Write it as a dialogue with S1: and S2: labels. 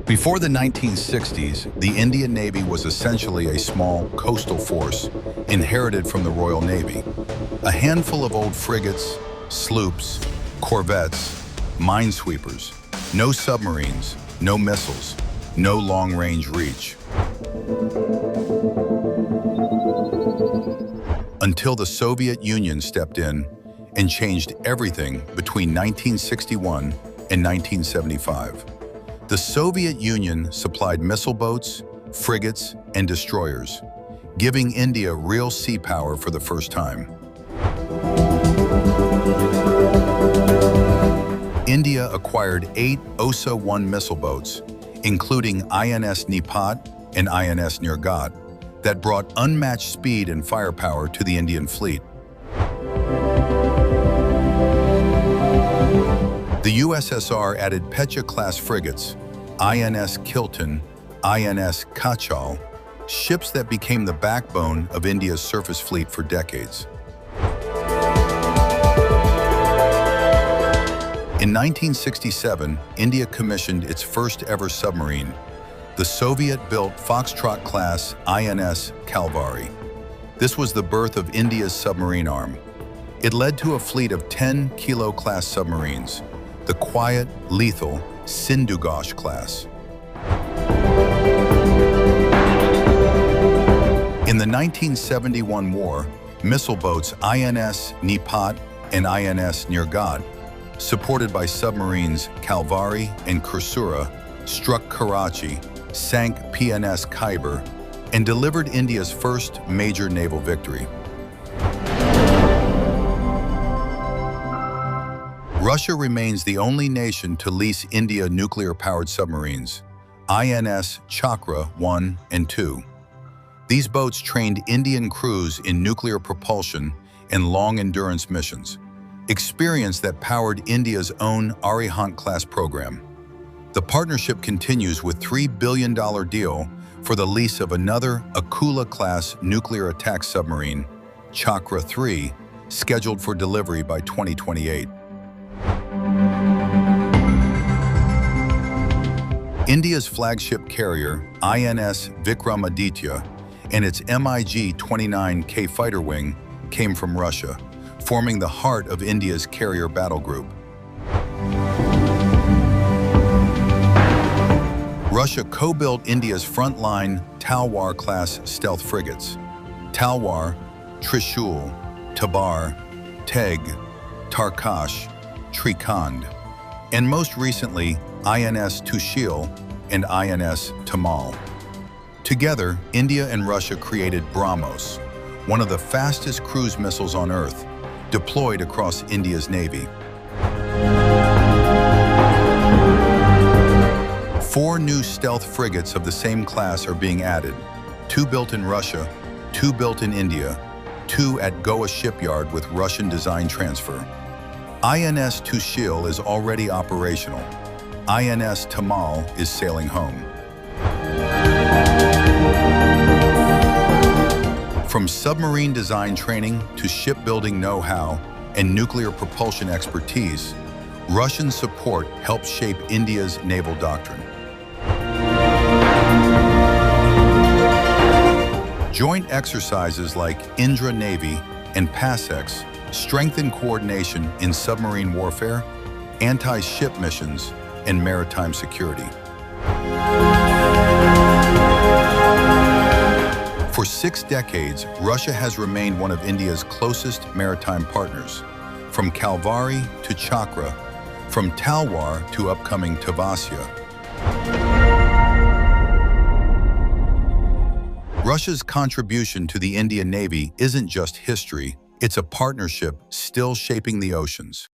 S1: Before the 1960s, the Indian Navy was essentially a small coastal force inherited from the Royal Navy. A handful of old frigates, sloops, corvettes, minesweepers, no submarines, no missiles, no long-range reach. Until the Soviet Union stepped in and changed everything between 1961 and 1975. The Soviet Union supplied missile boats, frigates, and destroyers, giving India real sea power for the first time. India acquired 8 Osa-1 missile boats, including INS Nipat and INS Nirghat, that brought unmatched speed and firepower to the Indian fleet. The USSR added Akula-class frigates, INS Kiltan, INS Kachal, ships that became the backbone of India's surface fleet for decades. In 1967, India commissioned its first ever submarine, the Soviet-built Foxtrot-class INS Kalvari. This was the birth of India's submarine arm. It led to a fleet of 10 Kilo-class submarines, the quiet, lethal Sindhu-Ghosh class. In the 1971 war, missile boats INS Nipat and INS Nirghat, supported by submarines Kalvari and Kursura, struck Karachi, sank PNS Khyber, and delivered India's first major naval victory. Russia remains the only nation to lease India nuclear-powered submarines, INS Chakra 1 and 2. These boats trained Indian crews in nuclear propulsion and long-endurance missions, experience that powered India's own Arihant-class program. The partnership continues with $3 billion deal for the lease of another Akula-class nuclear attack submarine, Chakra 3, scheduled for delivery by 2028. India's flagship carrier, INS Vikramaditya, and its MiG-29K fighter wing came from Russia, forming the heart of India's carrier battle group. Russia co-built India's frontline Talwar-class stealth frigates, Talwar, Trishul, Tabar, Teg, Tarkash, Trikhand, and most recently INS Tushil and INS Tamal. Together, India and Russia created BrahMos, one of the fastest cruise missiles on Earth, deployed across India's Navy. 4 new stealth frigates of the same class are being added, 2 built in Russia, 2 built in India, 2 at Goa shipyard with Russian design transfer. INS Tushil is already operational. INS Tamal is sailing home. From submarine design training to shipbuilding know-how and nuclear propulsion expertise, Russian support helped shape India's naval doctrine. Joint exercises like Indra Navy and PASEX strengthen coordination in submarine warfare, anti-ship missions, and maritime security. For 6 decades, Russia has remained one of India's closest maritime partners, from Kalvari to Chakra, from Talwar to upcoming Tavasya. Russia's contribution to the Indian Navy isn't just history, it's a partnership still shaping the oceans.